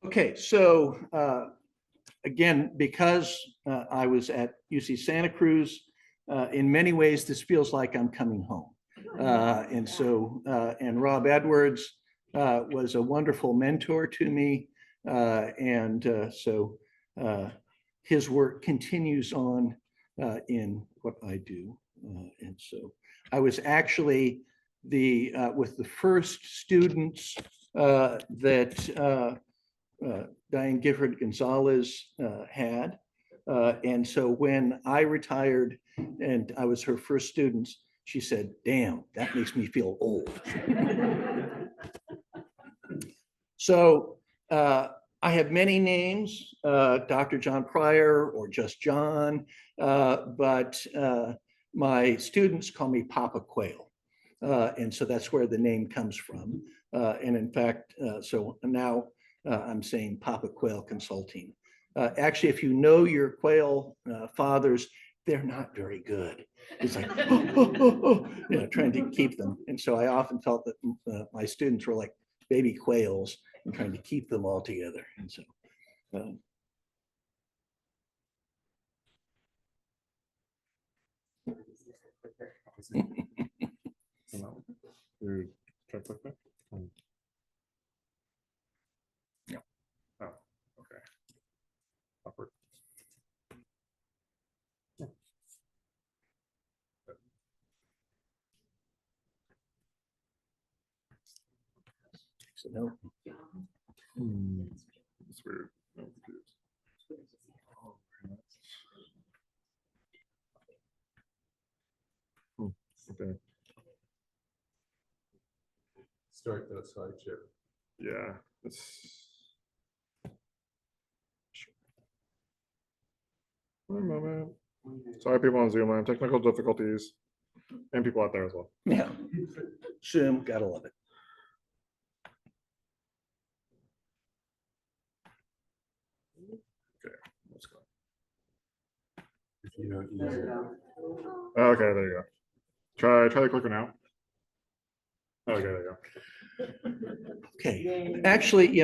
Okay, so again, because I was at UC Santa Cruz, in many ways, this feels like I'm coming home. And Rob Edwards was a wonderful mentor to me. So his work continues on in what I do. And so I was actually with the first students that Diane Gifford Gonzalez had. And so when I retired and I was her first student, she said, damn, that makes me feel old. So I have many names, Dr. John Pryor or just John, but my students call me Papa Quail. And so that's where the name comes from. And in fact, so now I'm saying Papa Quail Consulting. Actually, if you know your Quail fathers, they're not very good. It's like, trying to keep them. And so I often felt that my students were like baby quails and trying to keep them all together. And so, Yeah. Oh, okay. Awkward. so no. It's weird. No, okay. Start that slideshow. Yeah, it's one moment. Sorry, people on Zoom, I'm technical difficulties, and people out there as well. Yeah, Zoom, gotta love it. Okay, let's go. If you don't use it. Okay, there you go. Try the clicker now. Okay, there you go. Okay, actually,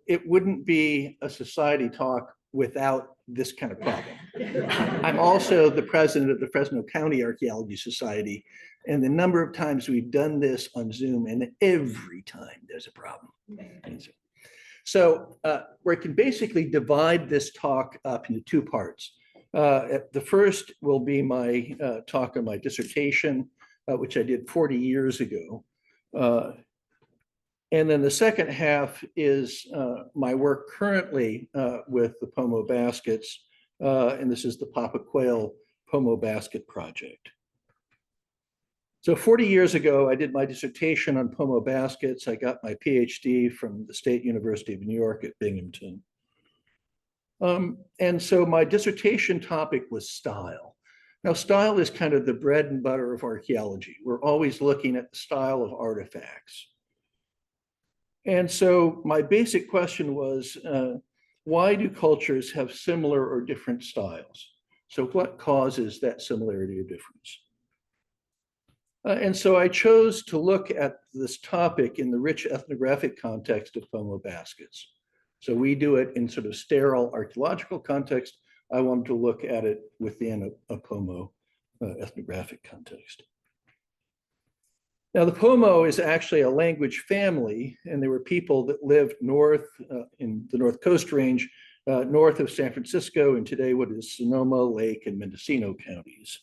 it wouldn't be a society talk without this kind of problem. I'm also the president of the Fresno County Archaeology Society, and the number of times we've done this on Zoom, and every time there's a problem. So we can basically divide this talk up into two parts. The first will be my talk on my dissertation, which I did 40 years ago. And then the second half is my work currently with the Pomo Baskets, and this is the Papa Quail Pomo Basket Project. So 40 years ago, I did my dissertation on Pomo Baskets. I got my Ph.D. from the State University of New York at Binghamton. And so my dissertation topic was style. Now, style is kind of the bread and butter of archaeology. We're always looking at the style of artifacts. And so my basic question was, why do cultures have similar or different styles? So what causes that similarity or difference? And so I chose to look at this topic in the rich ethnographic context of Pomo baskets. So we do it in sort of sterile archaeological context. I wanted to look at it within a Pomo ethnographic context. Now, the Pomo is actually a language family, and there were people that lived north in the North Coast Range, north of San Francisco, and today what is Sonoma, Lake, and Mendocino counties.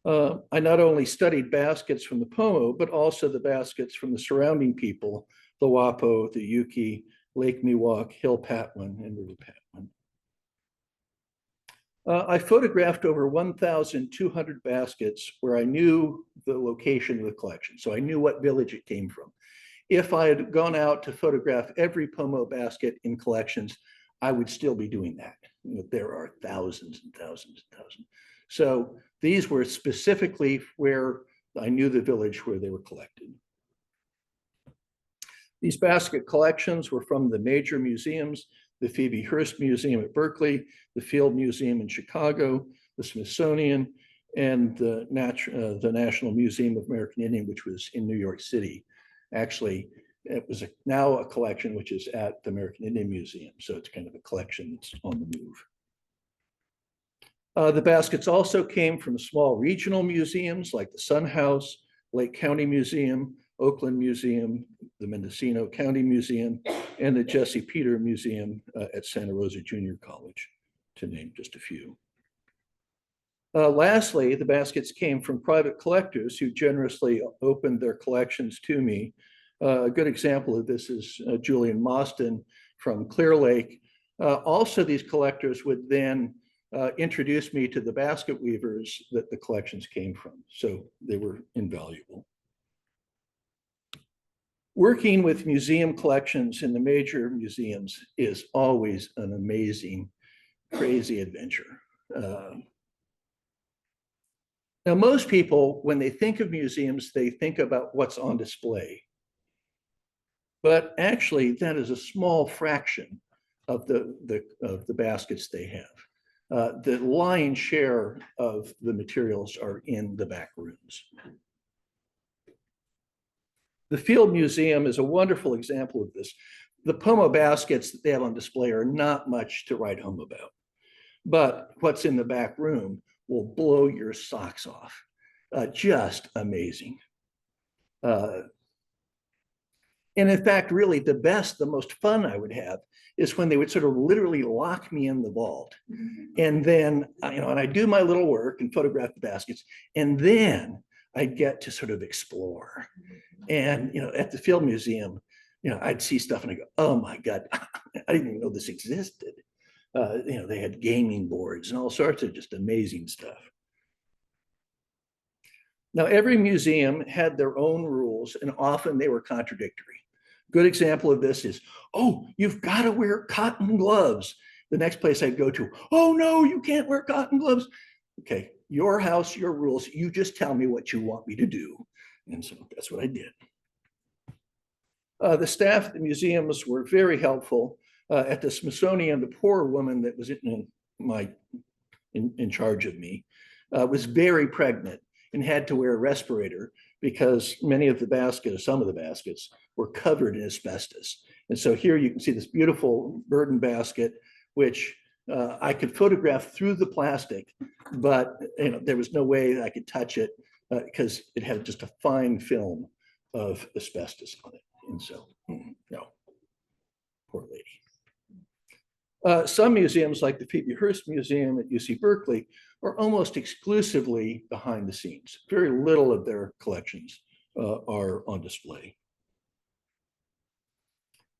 I not only studied baskets from the Pomo, but also the baskets from the surrounding people, the Wapo, the Yuki, Lake Miwok, Hill Patwin, and River Patwin. I photographed over 1,200 baskets where I knew the location of the collection. So I knew what village it came from. If I had gone out to photograph every Pomo basket in collections, I would still be doing that. There are thousands and thousands and thousands. So these were specifically where I knew the village where they were collected. These basket collections were from the major museums, the Phoebe Hearst Museum at Berkeley, the Field Museum in Chicago, the Smithsonian, and the National Museum of American Indian, which was in New York City. Actually, it was now a collection which is at the American Indian Museum. So it's kind of a collection that's on the move. The baskets also came from small regional museums like the Sun House, Lake County Museum, Oakland Museum, the Mendocino County Museum, and the Jesse Peter Museum at Santa Rosa Junior College, to name just a few. Lastly, the baskets came from private collectors who generously opened their collections to me. A good example of this is Julian Mostyn from Clear Lake. Also, these collectors would then introduce me to the basket weavers that the collections came from. So they were invaluable. Working with museum collections in the major museums is always an amazing, crazy adventure. Now, most people, when they think of museums, they think about what's on display. But actually, that is a small fraction of the baskets they have. The lion's share of the materials are in the back rooms. The Field Museum is a wonderful example of this. The Pomo baskets that they have on display are not much to write home about. But what's in the back room will blow your socks off. Just amazing. And in fact, really the best, the most fun I would have is when they would sort of literally lock me in the vault. And then, and I do my little work and photograph the baskets, and then I get to sort of explore. And, at the Field Museum, I'd see stuff and I go, oh my God, I didn't even know this existed. They had gaming boards and all sorts of just amazing stuff. Now, every museum had their own rules, and often they were contradictory. Good example of this is, oh, you've got to wear cotton gloves. The next place I'd go to, oh no, you can't wear cotton gloves. Okay, your house, your rules, you just tell me what you want me to do. And so that's what I did. The staff at the museums were very helpful. At the Smithsonian, the poor woman that was in charge of me was very pregnant and had to wear a respirator because many of the baskets, some of the baskets, were covered in asbestos. And so here you can see this beautiful burden basket, which I could photograph through the plastic, but there was no way I could touch it because it had just a fine film of asbestos on it. And so, no, poor lady. Some museums, like the Phoebe Hearst Museum at UC Berkeley, are almost exclusively behind the scenes. Very little of their collections are on display.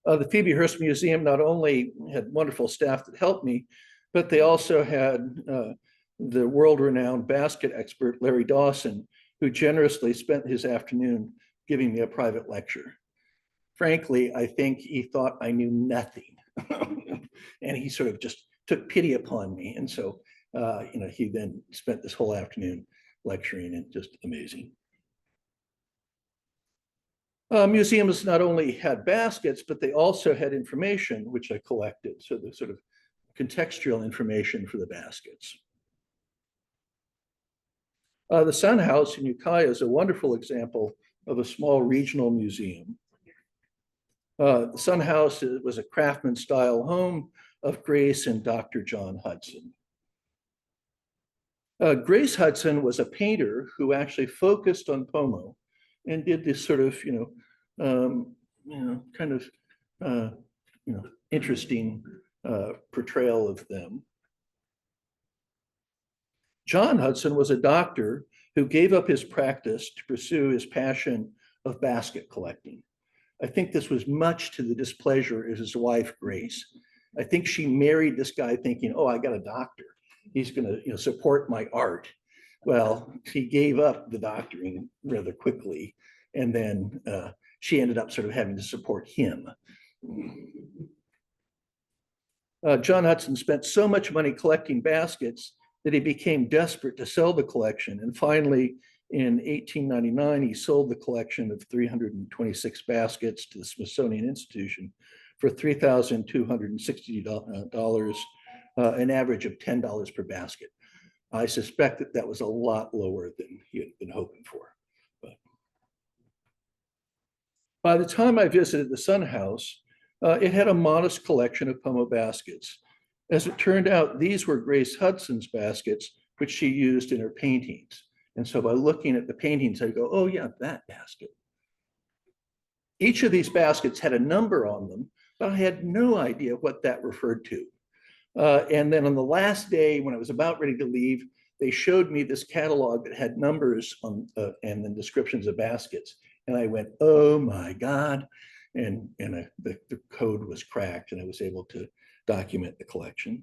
The Phoebe Hearst Museum not only had wonderful staff that helped me, but they also had the world-renowned basket expert, Larry Dawson, who generously spent his afternoon giving me a private lecture. Frankly, I think he thought I knew nothing. And he sort of just took pity upon me. And so, he then spent this whole afternoon lecturing, and just amazing. Museums not only had baskets, but they also had information, which I collected. So the sort of contextual information for the baskets. The Sun House in Ukiah is a wonderful example of a small regional museum. The Sun House was a craftsman-style home of Grace and Dr. John Hudson. Grace Hudson was a painter who actually focused on Pomo and did this sort of, interesting portrayal of them. John Hudson was a doctor who gave up his practice to pursue his passion of basket collecting. I think this was much to the displeasure of his wife, Grace. I think she married this guy thinking, oh, I got a doctor. He's going to support my art. Well, she gave up the doctoring rather quickly. And then she ended up sort of having to support him. John Hudson spent so much money collecting baskets that he became desperate to sell the collection. And finally, in 1899, he sold the collection of 326 baskets to the Smithsonian Institution for $3,260, an average of $10 per basket. I suspect that that was a lot lower than he had been hoping for. By the time I visited the Sun House, it had a modest collection of Pomo baskets. As it turned out, these were Grace Hudson's baskets, which she used in her paintings. And so by looking at the paintings, I go, oh yeah, that basket. Each of these baskets had a number on them, but I had no idea what that referred to. And then on the last day, when I was about ready to leave, they showed me this catalog that had numbers on, and then descriptions of baskets. And I went, oh my God. And the code was cracked and I was able to document the collection.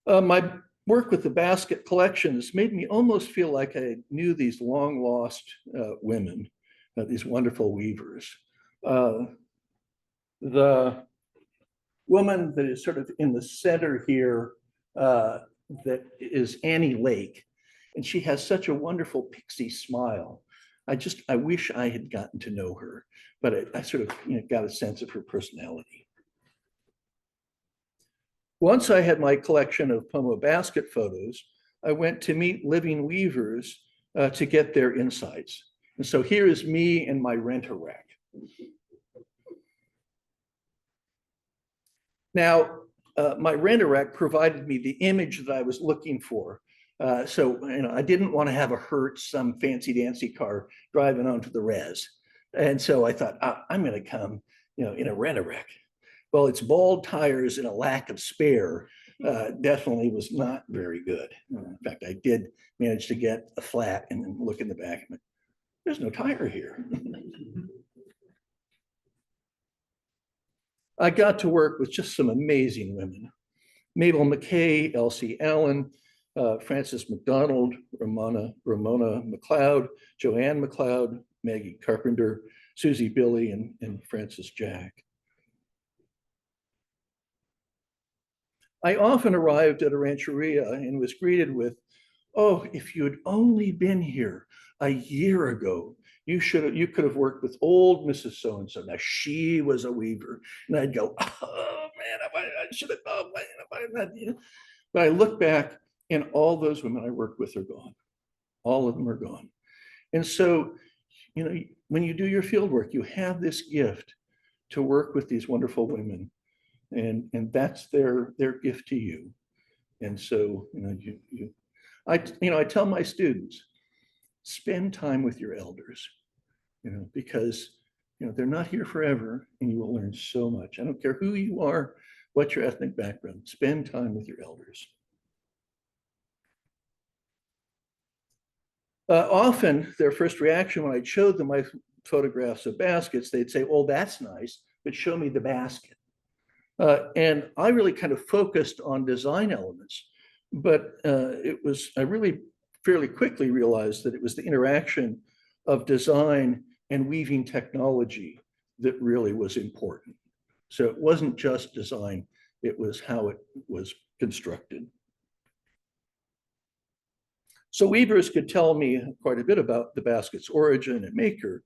My work with the basket collections made me almost feel like I knew these long lost women, these wonderful weavers. The woman that is sort of in the center here, that is Annie Lake, and she has such a wonderful pixie smile. I wish I had gotten to know her, but I sort of got a sense of her personality. Once I had my collection of Pomo basket photos, I went to meet living weavers to get their insights. And so here is me and my rent-a-rack. Now, my rent-a-rack provided me the image that I was looking for. So I didn't want to have a Hertz, some fancy dancy car driving onto the res. And so I thought, I'm going to come in a rent-a-rack. Well, its bald tires and a lack of spare definitely was not very good. In fact, I did manage to get a flat and then look in the back and there's no tire here. I got to work with just some amazing women. Mabel McKay, Elsie Allen, Frances McDonald, Ramona McLeod, Joanne McLeod, Maggie Carpenter, Susie Billy, and Frances Jack. I often arrived at a rancheria and was greeted with, oh, if you'd only been here a year ago, you could have worked with old Mrs. So-and-so. Now she was a weaver. And I'd go, oh man, I should have known. But I look back and all those women I worked with are gone. All of them are gone. And so, when you do your field work, you have this gift to work with these wonderful women. And that's their gift to you. And so, I tell my students, spend time with your elders, because they're not here forever and you will learn so much. I don't care who you are, what your ethnic background, spend time with your elders. Often their first reaction when I showed them my photographs of baskets, they'd say, oh, that's nice, but show me the basket. And I really kind of focused on design elements, but I really fairly quickly realized that it was the interaction of design and weaving technology that really was important. So it wasn't just design, it was how it was constructed. So weavers could tell me quite a bit about the basket's origin and maker,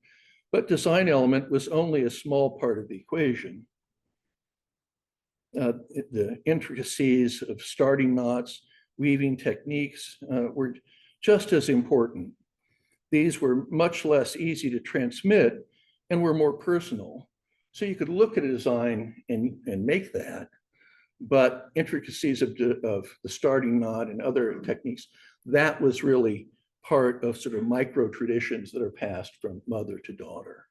but design element was only a small part of the equation. The intricacies of starting knots, weaving techniques were just as important. These were much less easy to transmit and were more personal. So you could look at a design and make that, but intricacies of the starting knot and other techniques, that was really part of sort of micro traditions that are passed from mother to daughter.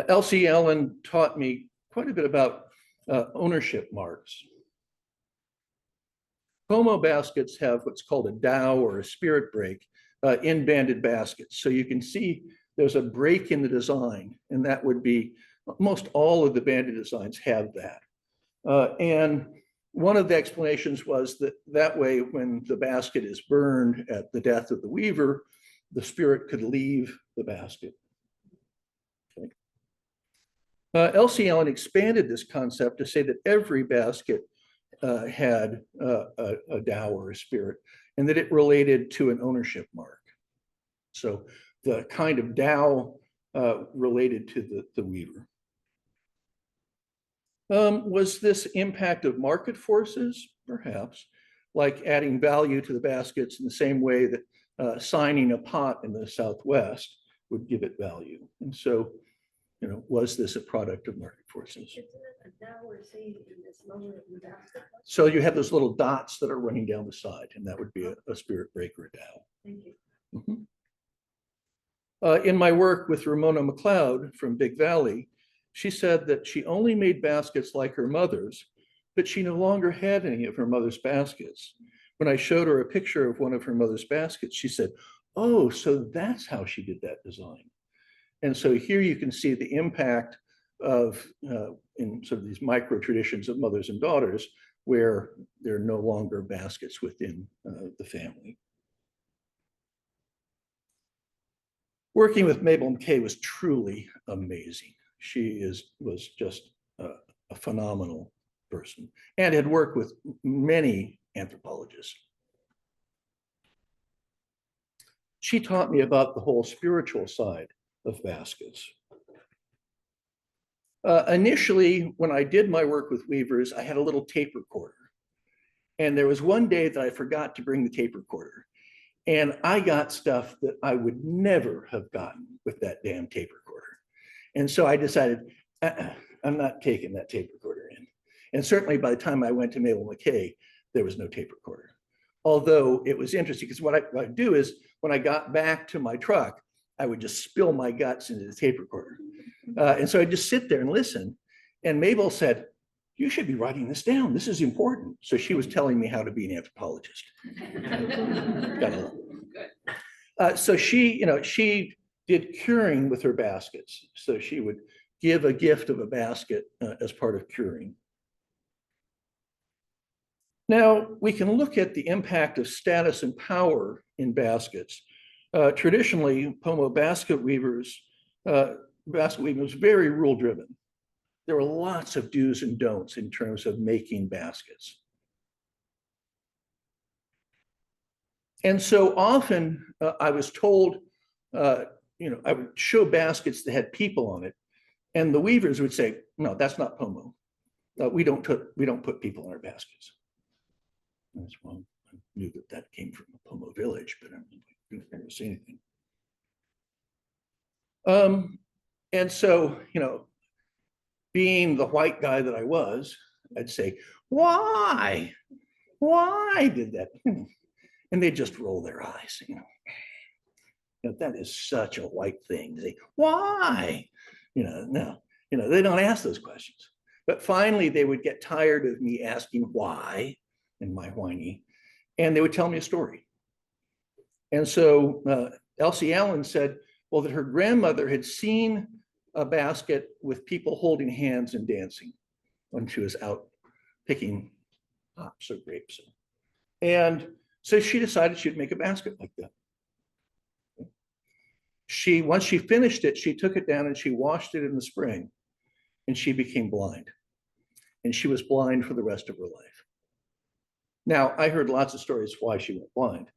Elsie Allen taught me quite a bit about ownership marks. Pomo baskets have what's called a dowel or a spirit break in banded baskets. So you can see there's a break in the design, and that would be, most all of the banded designs have that. And one of the explanations was that way, when the basket is burned at the death of the weaver, the spirit could leave the basket. Okay. Elsie Allen expanded this concept to say that every basket had a dowel or a spirit, and that it related to an ownership mark. So the kind of dowel related to the weaver. Was this impact of market forces? Perhaps. like adding value to the baskets in the same way that signing a pot in the Southwest would give it value. And so, was this a product of market forces? Now we're seeing in this moment in the basket. So you have those little dots that are running down the side, and that would be a spirit breaker, a Dow. Thank you. In my work with Ramona McLeod from Big Valley, she said that she only made baskets like her mother's, but she no longer had any of her mother's baskets. When I showed her a picture of one of her mother's baskets, she said, "Oh, so that's how she did that design." And so here you can see the impact of in sort of these micro traditions of mothers and daughters, where there are no longer baskets within the family. Working with Mabel McKay was truly amazing. She was just a phenomenal person and had worked with many anthropologists. She taught me about the whole spiritual side of baskets. Initially, when I did my work with weavers, I had a little tape recorder. And there was one day that I forgot to bring the tape recorder. And I got stuff that I would never have gotten with that damn tape recorder. And so I decided, I'm not taking that tape recorder in. And certainly by the time I went to Mabel McKay, there was no tape recorder. Although it was interesting, because what I'd do is when I got back to my truck, I would just spill my guts into the tape recorder. And so I'd just sit there and listen. And Mabel said, "You should be writing this down. This is important." So she was telling me how to be an anthropologist. So she did curing with her baskets. So she would give a gift of a basket as part of curing. Now we can look at the impact of status and power in baskets. Traditionally, Pomo basket weavers, basket weaving was very rule driven. There were lots of do's and don'ts in terms of making baskets. And so often I was told, I would show baskets that had people on it, and the weavers would say, "No, that's not Pomo. We don't put people in our baskets." Well, I knew that came from a Pomo village, but I didn't ever say anything. And so, being the white guy that I was, I'd say, "Why? Why did that?" And they just roll their eyes. That is such a white thing. They say, "Why?" No, they don't ask those questions. But finally, they would get tired of me asking why and my whiny, and they would tell me a story. And so Elsie Allen said, well, that her grandmother had seen a basket with people holding hands and dancing when she was out picking hops or grapes. And so she decided she'd make a basket like that. Once she finished it, she took it down and she washed it in the spring, and she became blind. And she was blind for the rest of her life. Now, I heard lots of stories why she went blind.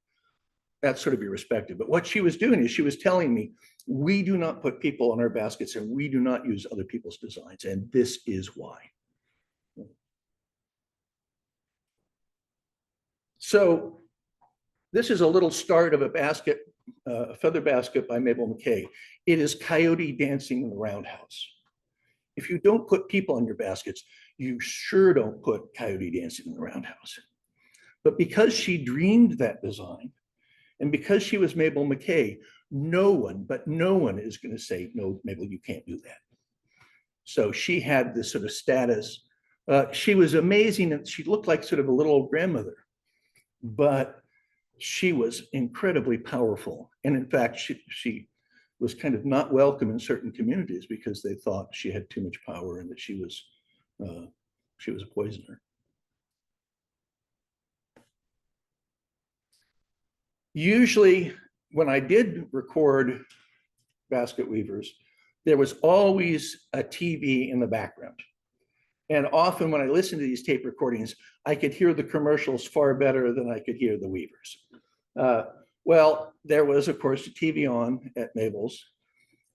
That's sort of irrespective. But what she was doing is she was telling me, we do not put people on our baskets and we do not use other people's designs. And this is why. So this is a little start of a basket, a feather basket by Mabel McKay. It is coyote dancing in the roundhouse. If you don't put people on your baskets, you sure don't put coyote dancing in the roundhouse. But because she dreamed that design, and because she was Mabel McKay, no one is going to say, "No, Mabel, you can't do that." So she had this sort of status. She was amazing, and she looked like sort of a little old grandmother, but she was incredibly powerful. And in fact, she was kind of not welcome in certain communities because they thought she had too much power and that she was a poisoner. Usually, when I did record basket weavers, there was always a TV in the background. And often when I listened to these tape recordings, I could hear the commercials far better than I could hear the weavers. Well, there was, of course, a TV on at Mabel's,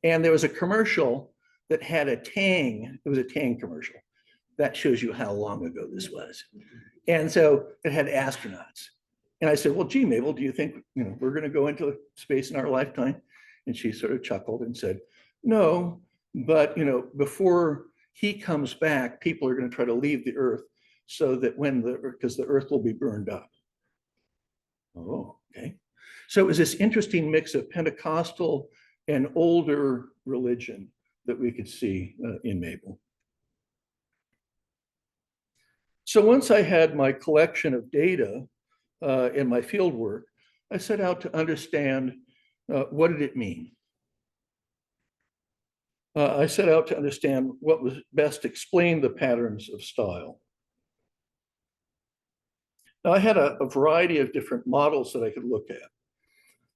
and there was a commercial that had a Tang. It was a Tang commercial. that shows you how long ago this was. And so it had astronauts. And I said, well, gee, Mabel, do you think, we're going to go into space in our lifetime? And she sort of chuckled and said, no, but, before he comes back, people are going to try to leave the Earth so that because the Earth will be burned up. Oh, okay. So it was this interesting mix of Pentecostal and older religion that we could see in Mabel. So once I had my collection of data in my field work, I set out to understand what did it mean. I set out to understand what was best to explain the patterns of style. Now, I had a variety of different models that I could look at.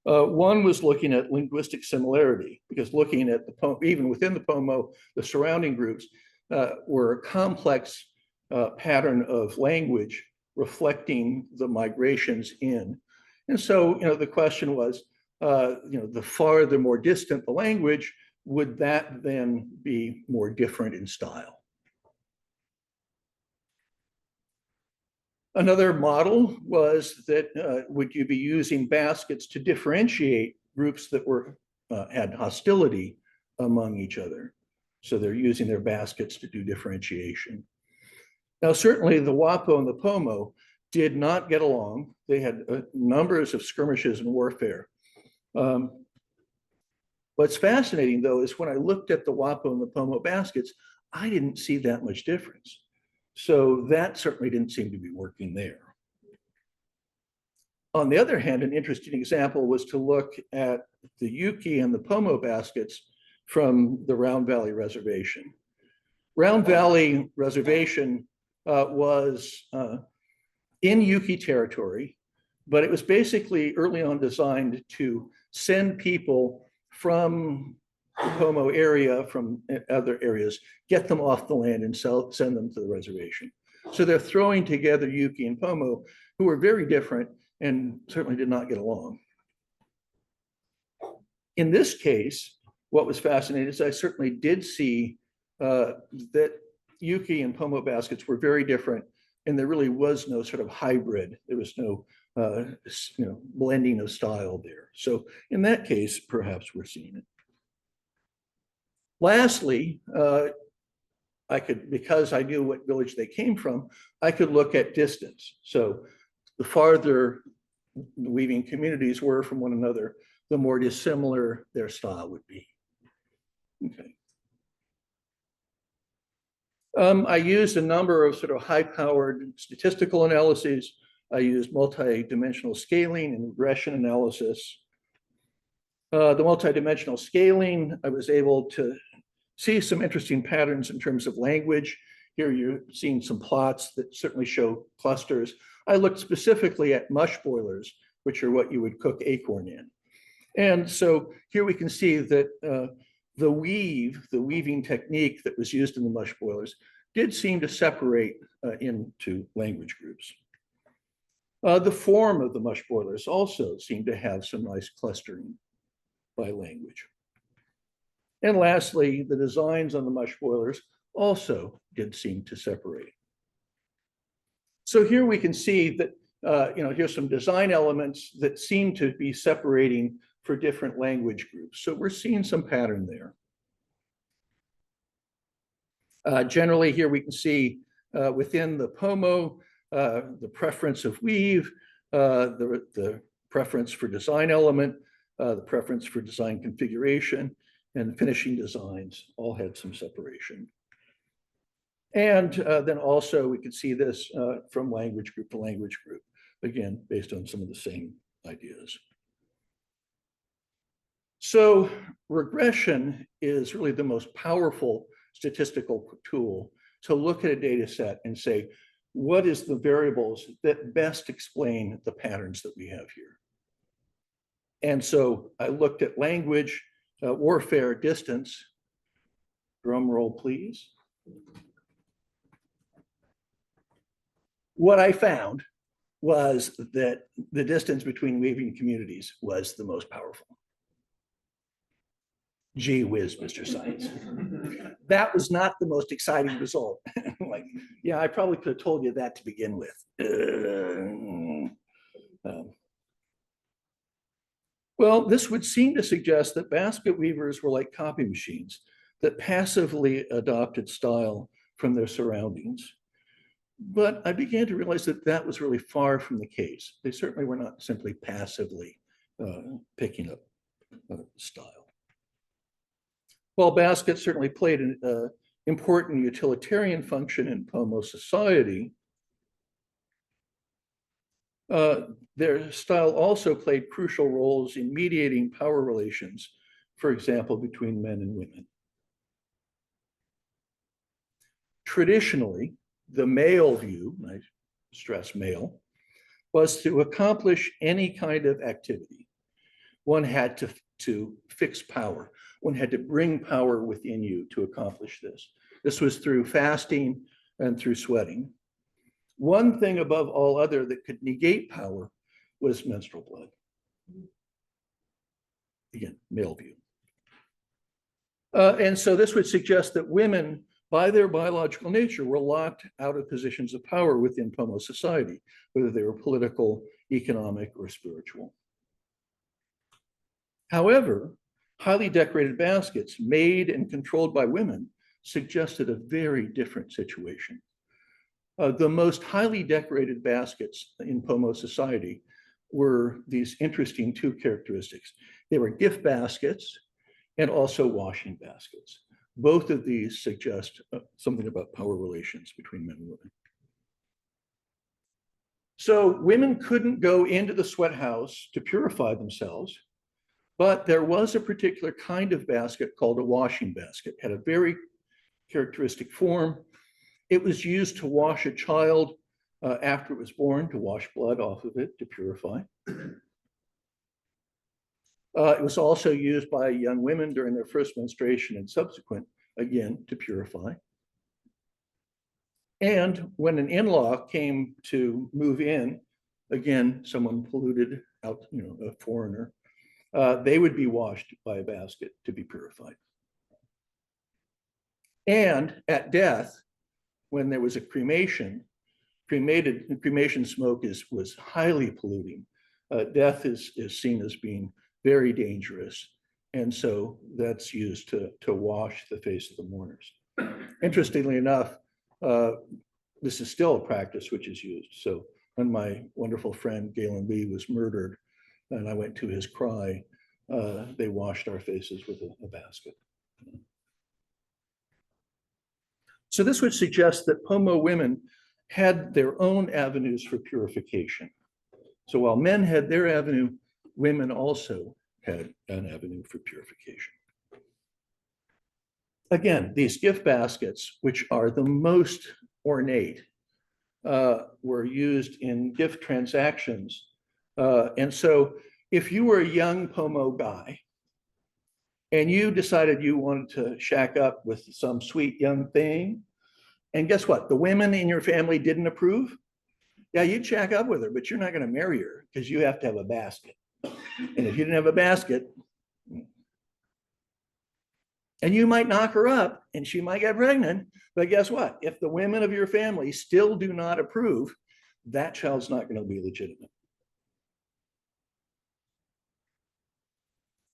One was looking at linguistic similarity, because looking at even within the Pomo, the surrounding groups were a complex pattern of language reflecting the migrations in. And so, the question was, the farther, more distant the language, would that then be more different in style? Another model was that would you be using baskets to differentiate groups that had hostility among each other? So they're using their baskets to do differentiation. Now, certainly the Wapo and the Pomo did not get along. They had numbers of skirmishes and warfare. What's fascinating, though, is when I looked at the Wapo and the Pomo baskets, I didn't see that much difference. So that certainly didn't seem to be working there. On the other hand, an interesting example was to look at the Yuki and the Pomo baskets from the Round Valley Reservation. Round Valley Reservation was in Yuki territory, but it was basically early on designed to send people from the Pomo area, from other areas, get them off the land and send them to the reservation. So they're throwing together Yuki and Pomo, who were very different and certainly did not get along. In this case, what was fascinating is I certainly did see that Yuki and Pomo baskets were very different, and there really was no sort of hybrid. There was no blending of style there. So in that case, perhaps we're seeing it. Lastly, because I knew what village they came from, I could look at distance. So the farther the weaving communities were from one another, the more dissimilar their style would be. Okay. I used a number of sort of high-powered statistical analyses. I used multi-dimensional scaling and regression analysis. The multi-dimensional scaling, I was able to see some interesting patterns in terms of language. Here you're seeing some plots that certainly show clusters. I looked specifically at mush boilers, which are what you would cook acorn in. And so here we can see that the weaving technique that was used in the mush boilers did seem to separate into language groups. The form of the mush boilers also seemed to have some nice clustering by language. And lastly, the designs on the mush boilers also did seem to separate. So here we can see that, here's some design elements that seem to be separating for different language groups. So we're seeing some pattern there. Generally here we can see within the Pomo, the preference of weave, the preference for design element, the preference for design configuration, and finishing designs all had some separation. And then also we could see this from language group to language group, again, based on some of the same ideas. So regression is really the most powerful statistical tool to look at a data set and say, what is the variables that best explain the patterns that we have here? And so I looked at language, warfare, distance. Drum roll, please. What I found was that the distance between weaving communities was the most powerful. Gee whiz, Mr. Science. That was not the most exciting result. Like, yeah, I probably could have told you that to begin with. Well, this would seem to suggest that basket weavers were like copy machines that passively adopted style from their surroundings. But I began to realize that that was really far from the case. They certainly were not simply passively picking up style. While baskets certainly played an important utilitarian function in Pomo society, their style also played crucial roles in mediating power relations, for example, between men and women. Traditionally, the male view, I stress male, was to accomplish any kind of activity. One had to fix power. One had to bring power within you to accomplish this. This was through fasting and through sweating. One thing above all other that could negate power was menstrual blood. Again, male view. And so this would suggest that women, by their biological nature, were locked out of positions of power within Pomo society, whether they were political, economic, or spiritual. However, highly decorated baskets made and controlled by women suggested a very different situation. The most highly decorated baskets in Pomo society were these interesting two characteristics. They were gift baskets and also washing baskets. Both of these suggest something about power relations between men and women. So women couldn't go into the sweat house to purify themselves, but there was a particular kind of basket called a washing basket. It had a very characteristic form. It was used to wash a child after it was born, to wash blood off of it, to purify. It was also used by young women during their first menstruation and subsequent, again, to purify. And when an in-law came to move in, again, someone polluted out, a foreigner, they would be washed by a basket to be purified. And at death, when there was a cremation, cremation smoke was highly polluting. Death is seen as being very dangerous. And so that's used to wash the face of the mourners. Interestingly enough, this is still a practice which is used. So when my wonderful friend Galen Lee was murdered and I went to his cry, they washed our faces with a basket. So this would suggest that Pomo women had their own avenues for purification. So while men had their avenue, women also had an avenue for purification. Again, these gift baskets, which are the most ornate, were used in gift transactions. And so if you were a young Pomo guy and you decided you wanted to shack up with some sweet young thing, and guess what? The women in your family didn't approve. Yeah, you'd shack up with her, but you're not going to marry her because you have to have a basket. And if you didn't have a basket, and you might knock her up and she might get pregnant, but guess what? If the women of your family still do not approve, that child's not going to be legitimate.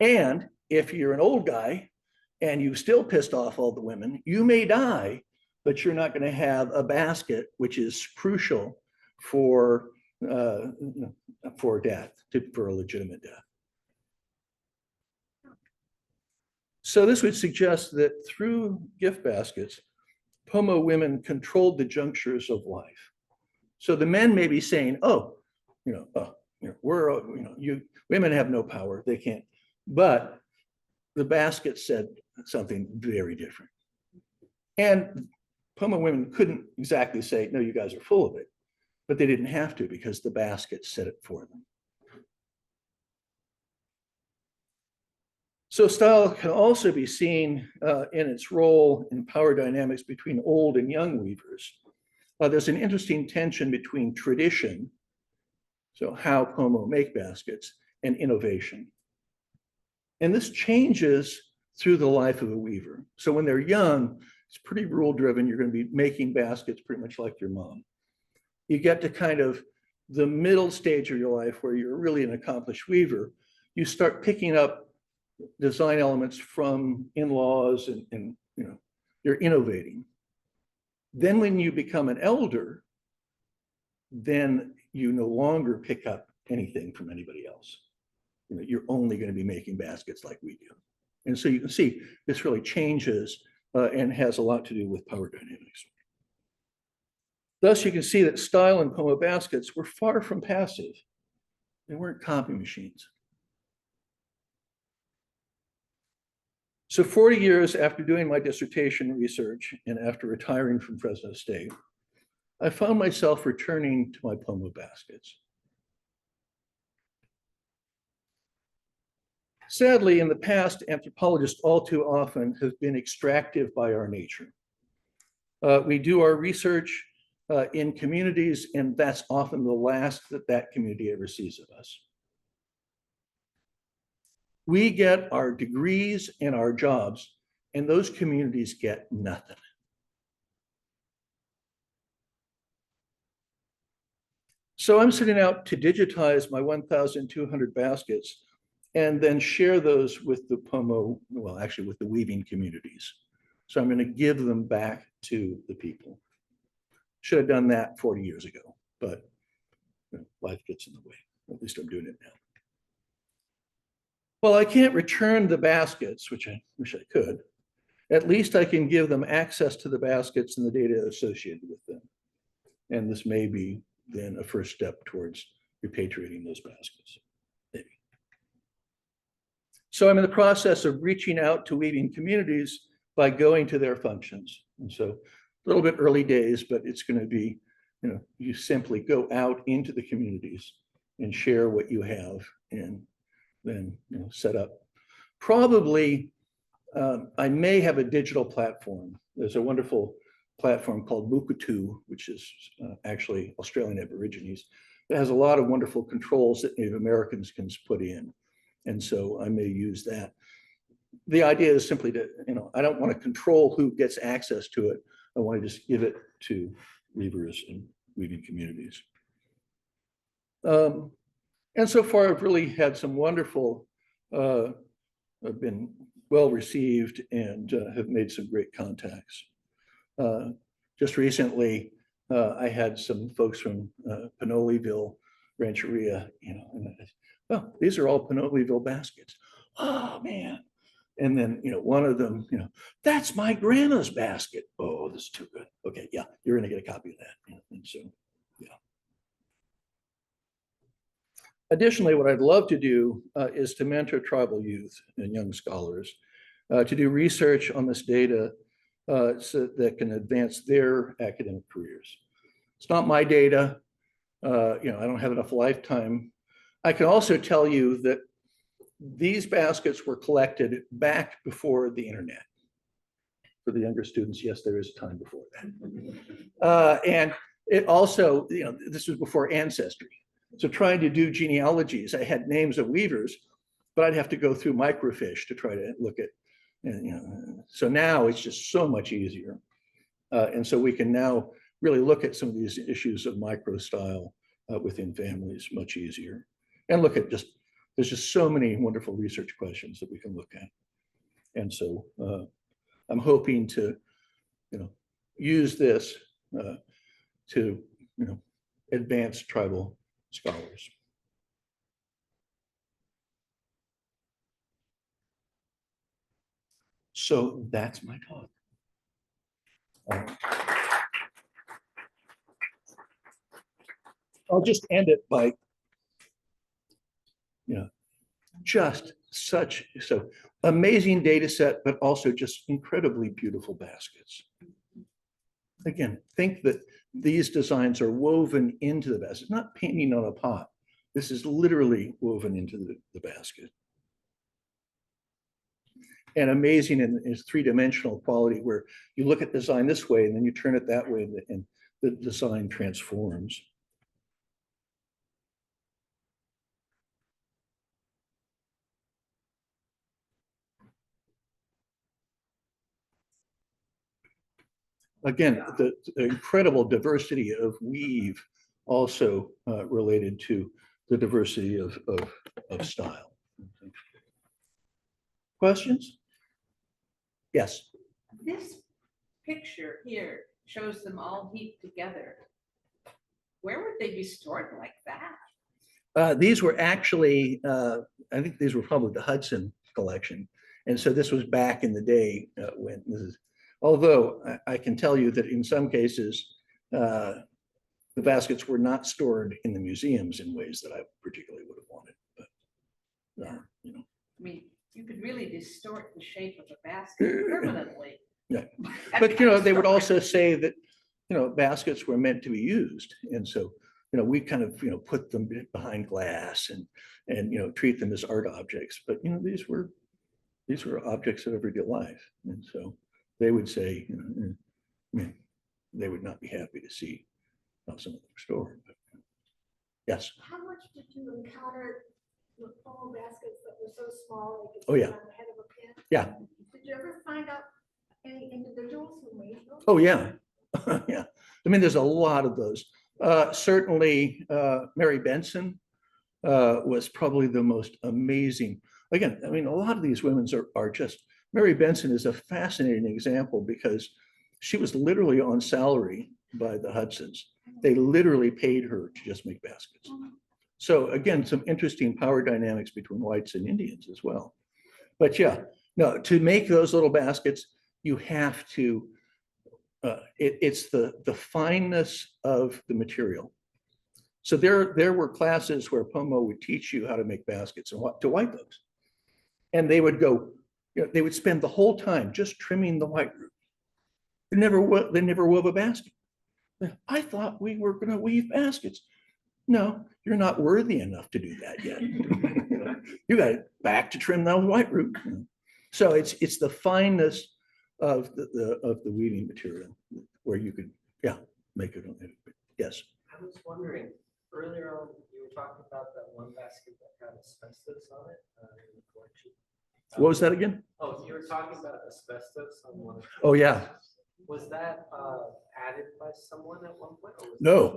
And if you're an old guy and you've still pissed off all the women, you may die, but you're not going to have a basket, which is crucial for death, for a legitimate death. So this would suggest that through gift baskets, Pomo women controlled the junctures of life. So the men may be saying, women have no power, they can't. But the basket said something very different. And Pomo women couldn't exactly say, no, you guys are full of it, but they didn't have to because the basket said it for them. So style can also be seen in its role in power dynamics between old and young weavers. There's an interesting tension between tradition, so how Pomo make baskets, and innovation. And this changes through the life of a weaver. So when they're young, It's pretty rule driven. You're going to be making baskets pretty much like your mom. You get to kind of the middle stage of your life where you're really an accomplished weaver. You start picking up design elements from in-laws and you're innovating. Then when you become an elder, then you no longer pick up anything from anybody else. You're only going to be making baskets like we do. And so you can see this really changes and has a lot to do with power dynamics. Thus, you can see that style and Pomo baskets were far from passive. They weren't copy machines. So 40 years after doing my dissertation research and after retiring from Fresno State, I found myself returning to my Pomo baskets. Sadly, in the past, anthropologists all too often have been extractive by our nature. We do our research in communities, and that's often the last that community ever sees of us. We get our degrees and our jobs, and those communities get nothing. So I'm setting out to digitize my 1,200 baskets and then share those with the Pomo, well, actually with the weaving communities. So I'm going to give them back to the people. Should have done that 40 years ago, but life gets in the way. At least I'm doing it now. Well, I can't return the baskets, which I wish I could. At least I can give them access to the baskets and the data associated with them. And this may be then a first step towards repatriating those baskets, maybe. So I'm in the process of reaching out to weaving communities by going to their functions. And so a little bit early days, but it's going to be, you simply go out into the communities and share what you have and then set up. Probably, I may have a digital platform. There's a wonderful platform called Mukutu, which is actually Australian Aborigines. It has a lot of wonderful controls that Native Americans can put in. And so I may use that. The idea is simply to, I don't want to control who gets access to it. I want to just give it to weavers and weaving communities. And so far, I've really had some wonderful, I've been well received and have made some great contacts. Just recently, I had some folks from Pinoleville, Rancheria, and oh, these are all Pinoleville baskets. Oh, man. And then, one of them, that's my grandma's basket. Oh, this is too good. Okay, yeah, you're going to get a copy of that. And so, yeah. Additionally, what I'd love to do is to mentor tribal youth and young scholars to do research on this data so that can advance their academic careers. It's not my data. I don't have enough lifetime. I can also tell you that these baskets were collected back before the internet. For the younger students, yes, there is a time before that. And it also, this was before Ancestry. So trying to do genealogies, I had names of weavers, but I'd have to go through microfiche to try to look at, so now it's just so much easier. And so we can now really look at some of these issues of micro style within families much easier. And look at there's just so many wonderful research questions that we can look at. And so I'm hoping to, use this to, advance tribal scholars. So that's my talk. I'll just end it by, just so amazing data set, but also just incredibly beautiful baskets. Again, think that these designs are woven into the basket, not painting on a pot. This is literally woven into the basket. And amazing in its three-dimensional quality where you look at design this way and then you turn it that way and the design transforms. again, the incredible diversity of weave also related to the diversity of style. Questions? Yes. This picture here shows them all heaped together. Where would they be stored like that? These were actually, I think these were probably the Hudson collection. And so this was back in the day when this is, although I can tell you that in some cases, the baskets were not stored in the museums in ways that I particularly would have wanted. But, you know. I mean, you could really distort the shape of a basket permanently. Yeah. But, you know, they would also say that, you know, baskets were meant to be used. And so, you know, we kind of, you know, put them behind glass and, you know, treat them as art objects. But, you know, these were objects of everyday life. And so they would say, you know, I mean, they would not be happy to see how some of them were stored. But, yes. How much did you encounter the Pomo baskets that were so small? Like Oh, yeah. on the head of a pin? Yeah. Did you ever find out any individuals who made those? Oh, yeah. Yeah. I mean, there's a lot of those. Certainly, Mary Benson was probably the most amazing. Again, I mean, a lot of these women are just, Mary Benson is a fascinating example because she was literally on salary by the Hudsons. They literally paid her to just make baskets. So again, some interesting power dynamics between whites and Indians as well. But yeah, no, to make those little baskets, you have to, it's the fineness of the material. So there were classes where Pomo would teach you how to make baskets and what to white those. And they would go, you know, they would spend the whole time just trimming the white root. They never wove a basket. I thought we were going to weave baskets. No, you're not worthy enough to do that yet. You got back to trim that white root. So it's the fineness of the weaving material where you could, yeah, make it. Yes. I was wondering, earlier on, you were talking about that one basket that had asbestos on it in the collection. What was that again? Oh, you were talking about asbestos on one. Oh, yeah. Was that added by someone at one point? Or was No,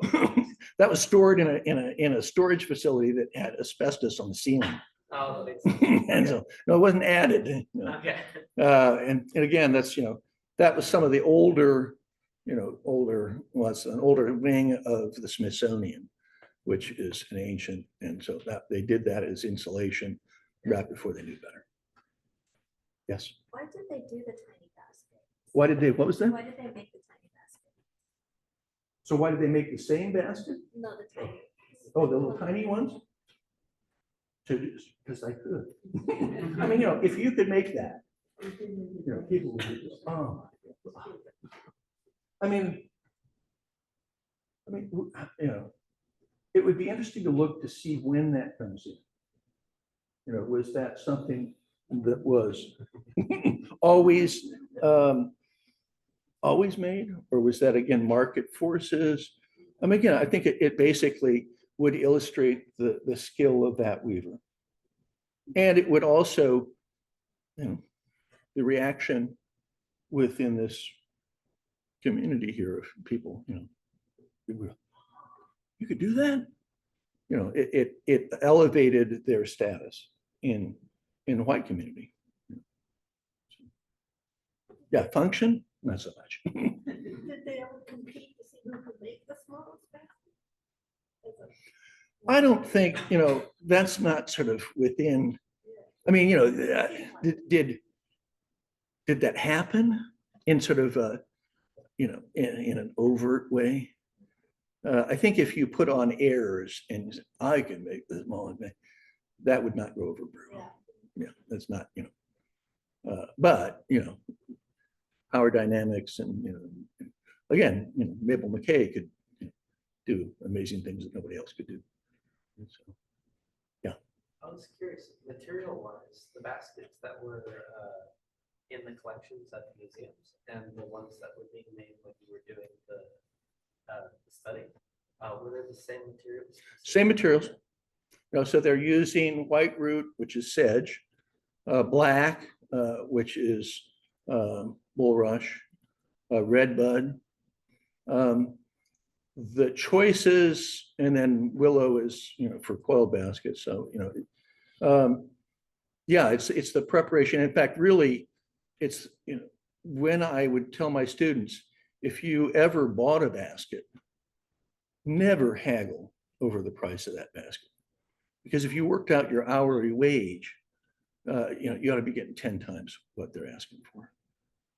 that was stored in a storage facility that had asbestos on the ceiling. Oh, And so, no, it wasn't added. okay. And again, that's, you know, that was some of the older, you know, was an older wing of the Smithsonian, which is an ancient, and so that they did that as insulation right before they knew better. Yes. Why did they do the tiny basket? Why did they, what was that? Why did they make the tiny basket? So why did they make the same basket? No, the tiny. Oh, the little tiny ones? Because I could. I mean, you know, if you could make that, you know, people would be just, oh my God. I mean, you know, it would be interesting to look to see when that comes in. You know, was that something that was always made, or was that again market forces? I mean, again, I think it basically would illustrate the skill of that weaver, and it would also, you know, the reaction within this community here of people, you know, you could do that. You know, it elevated their status in the white community. Yeah, function, not so much. Did they ever compete to see who could make the smallest basket? I don't think, you know, that's not sort of within, I mean, you know, did that happen in sort of a, you know, in an overt way? I think if you put on airs and I can make this small, that would not go over very well. Yeah, that's not, you know, but, you know, power dynamics and, you know, again, you know, Mabel McKay could, you know, do amazing things that nobody else could do. And so, yeah. I was curious, material-wise, the baskets that were in the collections at the museums and the ones that were being made when you were doing the study, were they the same materials? Same materials. You know, so they're using white root, which is sedge, black, which is bulrush, red bud. The choices, and then willow is, for Quail baskets. So, yeah, it's the preparation. In fact, really, it's, when I would tell my students, if you ever bought a basket, never haggle over the price of that basket. Because if you worked out your hourly wage, you ought to be getting 10 times what they're asking for.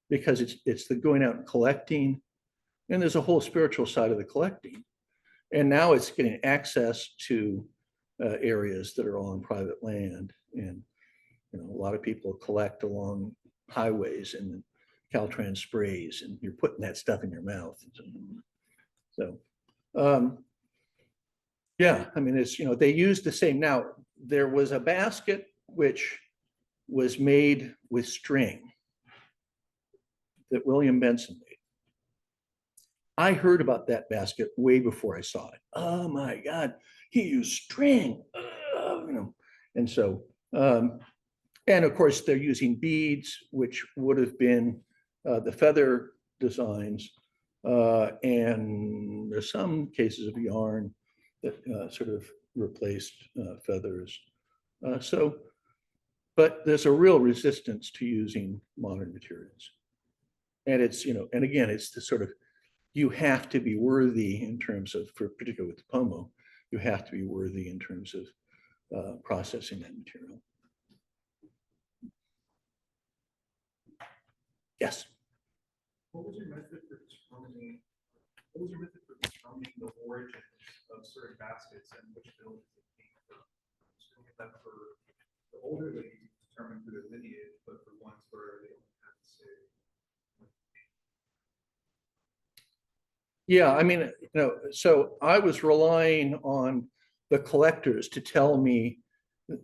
Because it's the going out and collecting, and there's a whole spiritual side of the collecting. And now it's getting access to areas that are all on private land. And a lot of people collect along highways and Caltrans sprays, and you're putting that stuff in your mouth. So, yeah, I mean, it's, they use the same. Now, there was a basket which was made with string that William Benson made. I heard about that basket way before I saw it. Oh my God, he used string, and so, and of course they're using beads, which would have been the feather designs, and there's some cases of yarn that sort of replaced feathers. So, but there's a real resistance to using modern materials. And it's, and again, it's the sort of, you have to be worthy in terms of, particularly with the Pomo, you have to be worthy in terms of processing that material. Yes. What was your method for determining the origin of certain baskets and which buildings it came from? So we get that for the older ladies determined through their lineage, but for ones where they don't have to say. Yeah, I mean, so I was relying on the collectors to tell me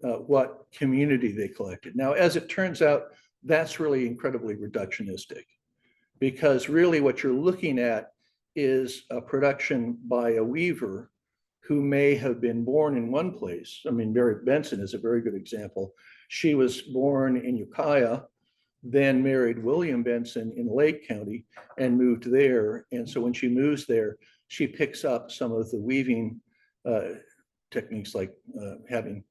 what community they collected. Now, as it turns out, that's really incredibly reductionistic, because really what you're looking at is a production by a weaver who may have been born in one place. I mean, Mary Benson is a very good example. She was born in Ukiah, then married William Benson in Lake County and moved there. And so when she moves there, she picks up some of the weaving techniques, like having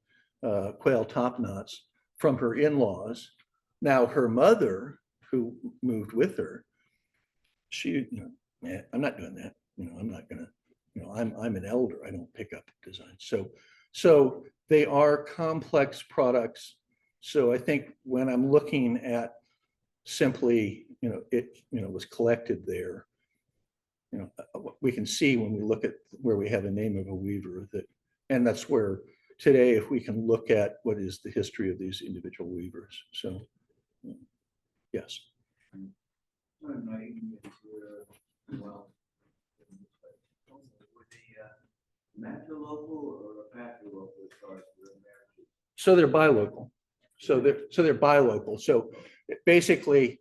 quail top knots, from her in-laws. Now her mother, who moved with her, she, I'm not doing that. I'm not gonna, I'm an elder. I don't pick up design. So they are complex products. So I think when I'm looking at simply, it was collected there, we can see when we look at where we have a name of a weaver, that, and that's where today, if we can look at what is the history of these individual weavers. So, yes. Well, would the match a local or a pack a local as far as the marriages? So they're buy local. So they're buy local. So basically,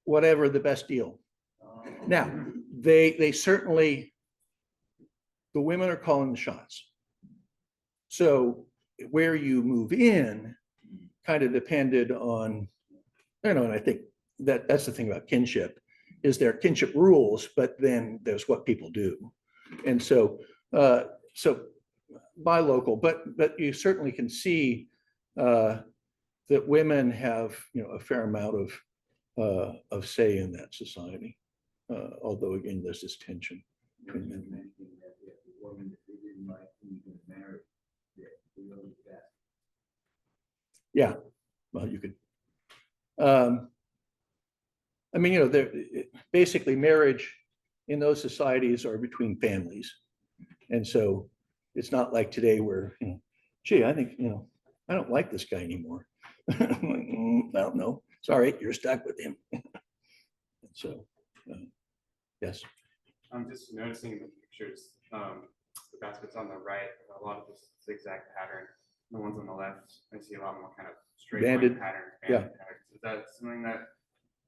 whatever the best deal. Now, they certainly, the women are calling the shots. So where you move in kind of depended on, and I think that's the thing about kinship, is there kinship rules, but then there's what people do. And so, so buy local, but you certainly can see that women have, a fair amount of say in that society. Although again, there's this tension between men. Yeah, well, you could. I mean, basically marriage in those societies are between families. And so it's not like today where, gee, I think, I don't like this guy anymore. Well, no, sorry, you're stuck with him. So, yes. I'm just noticing in the pictures, the baskets on the right, a lot of this zigzag pattern. The ones on the left, I see a lot more kind of straight line pattern. Yeah. Patterns. Is that something that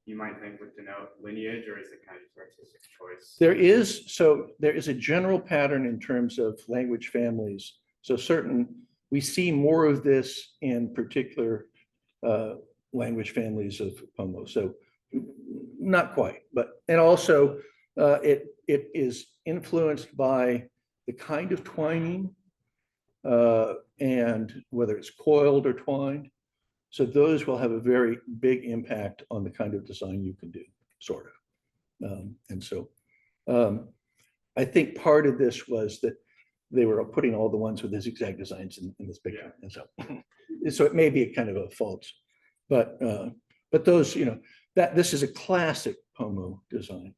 you might think would denote lineage, or is it kind of just artistic choice? There is a general pattern in terms of language families. So we see more of this in particular language families of Pomo. So not quite, but, and also it is influenced by the kind of twining and whether it's coiled or twined. So those will have a very big impact on the kind of design you can do, sort of. And so I think part of this was that they were putting all the ones with the zigzag designs in this picture. And so it may be a kind of a false, but those, you know, that this is a classic Pomo design.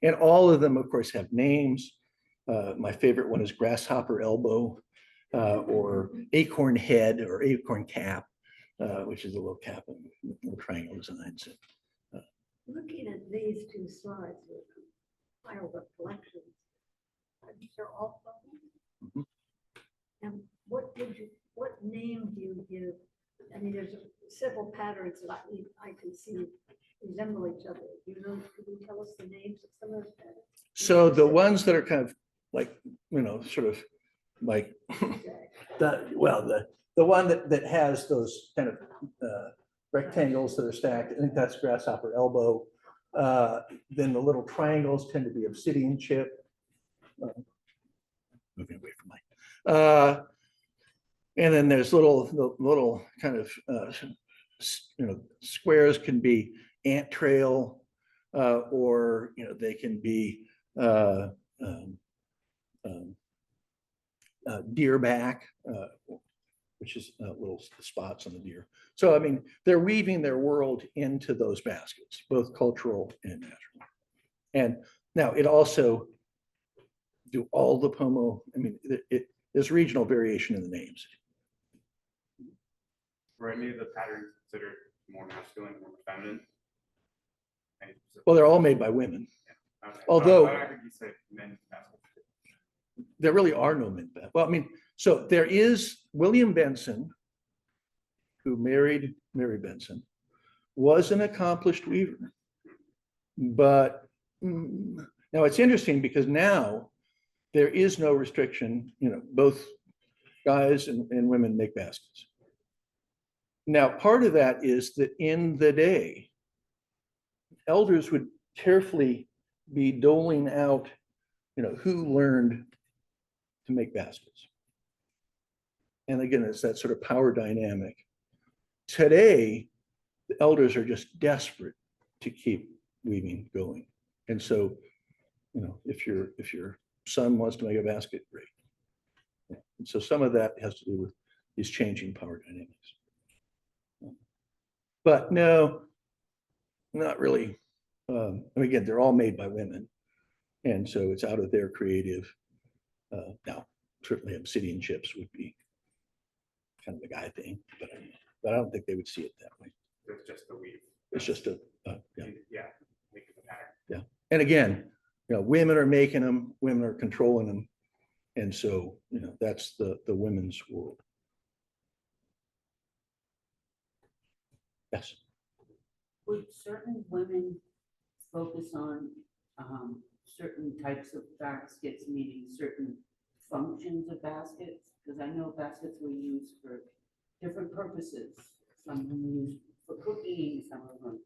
And all of them, of course, have names. My favorite one is grasshopper elbow or acorn head or acorn cap, which is a little cap and little triangle designs. Looking at these two slides with piled up collections, they're all Pomo? And what name do you give? I mean, there's several patterns that I can see resemble each other. You know, could you tell us the names of some of those patterns? So the ones that are kind of like, you know, sort of like the one that has those kind of rectangles that are stacked, I think that's grasshopper elbow. Then the little triangles tend to be obsidian chip. Moving away from my. And then there's little kind of you know, squares can be ant trail, or you know, they can be deer back, which is little spots on the deer. So I mean, they're weaving their world into those baskets, both cultural and natural. And now it also do all the Pomo. I mean, there's regional variation in the names. Were any of the patterns considered more masculine, more feminine? Well, they're all made by women. Yeah. Okay. Although- I heard you say men baskets. There really are no men. Well, I mean, so there is William Benson, who married Mary Benson, was an accomplished weaver. But now it's interesting because now there is no restriction, you know, both guys and women make baskets. Now, part of that is that in the day, elders would carefully be doling out, you know, who learned to make baskets. And again, it's that sort of power dynamic. Today, the elders are just desperate to keep weaving going. And so, you know, if your son wants to make a basket, great. Yeah. And so some of that has to do with these changing power dynamics. But no, not really. And again, they're all made by women. And so it's out of their creative. Now, certainly obsidian chips would be kind of a guy thing, but I don't think they would see it that way. It's just the weave. It's just a, yeah. Yeah, making the pattern. Yeah. And again, you know, women are making them, women are controlling them. And so, you know, that's the women's world. Yes. Would certain women focus on certain types of baskets, meaning certain functions of baskets? Because I know baskets were used for different purposes. Some of them were used for cooking, some of them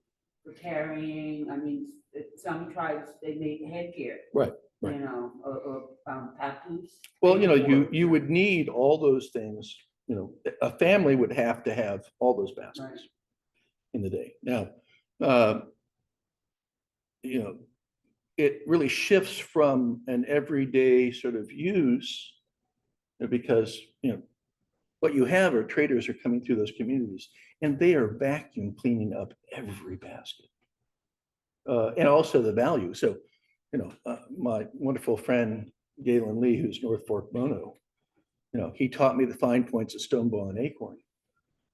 for carrying. I mean, some tribes, they made headgear. Right. You know, or papoose. Well, you know, you would need all those things, you know, a family would have to have all those baskets Right. in the day. Now, you know, it really shifts from an everyday sort of use, because, you know, what you have are traders are coming through those communities and they are vacuum cleaning up every basket. And also the value. So, you know, my wonderful friend, Galen Lee, who's North Fork Mono, you know, he taught me the fine points of stone boil and acorn.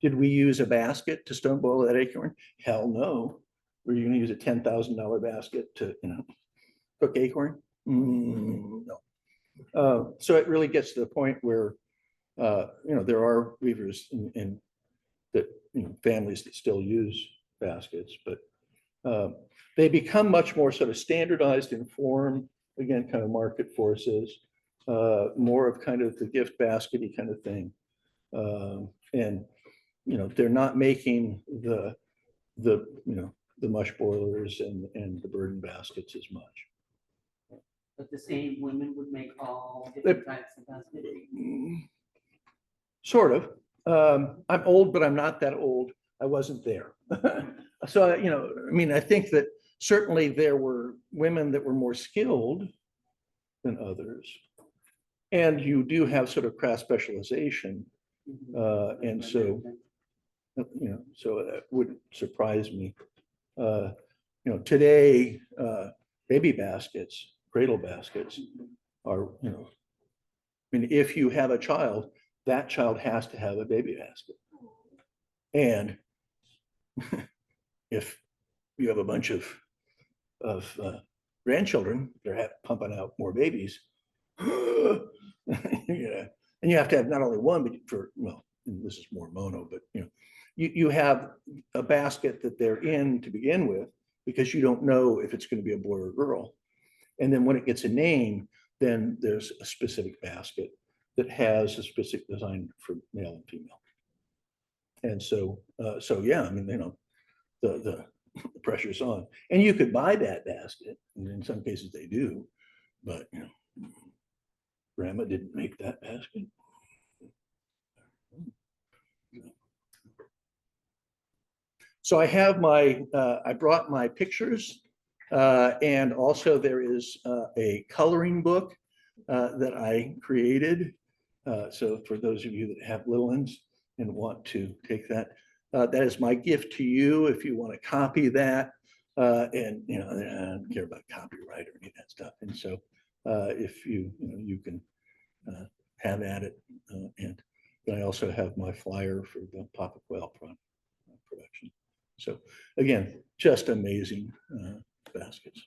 Did we use a basket to stone boil that acorn? Hell no. Were you going to use a $10,000 basket to, you know, cook acorn? No. So it really gets to the point where, you know, there are weavers in that, you know, families that still use baskets, but they become much more sort of standardized in form, again, kind of market forces, more of kind of the gift baskety kind of thing. And, you know, they're not making the, you know, the mush boilers and the burden baskets as much. But the same women would make all different types of baskets. Sort of. I'm old, but I'm not that old. I wasn't there. So, you know, I mean, I think that certainly there were women that were more skilled than others. And you do have sort of craft specialization. And so, you know, so that wouldn't surprise me. You know, today, baby baskets, cradle baskets are, you know, I mean, if you have a child, that child has to have a baby basket. And if you have a bunch of grandchildren, they're pumping out more babies. Yeah, and you have to have not only one, but for, well, this is more mono, but you know, you have a basket that they're in to begin with, because you don't know if it's going to be a boy or a girl. And then when it gets a name, then there's a specific basket that has a specific design for male and female. And so, so yeah, I mean, you know, the pressure's on. And you could buy that basket, and in some cases they do, but you know, grandma didn't make that basket. So I have my, I brought my pictures, and also there is a coloring book that I created. So for those of you that have little ones and want to take that, that is my gift to you if you want to copy that. And you know, I don't care about copyright or any of that stuff. And so if you know, you can have at it. And I also have my flyer for the Papa Quail production. So again, just amazing baskets.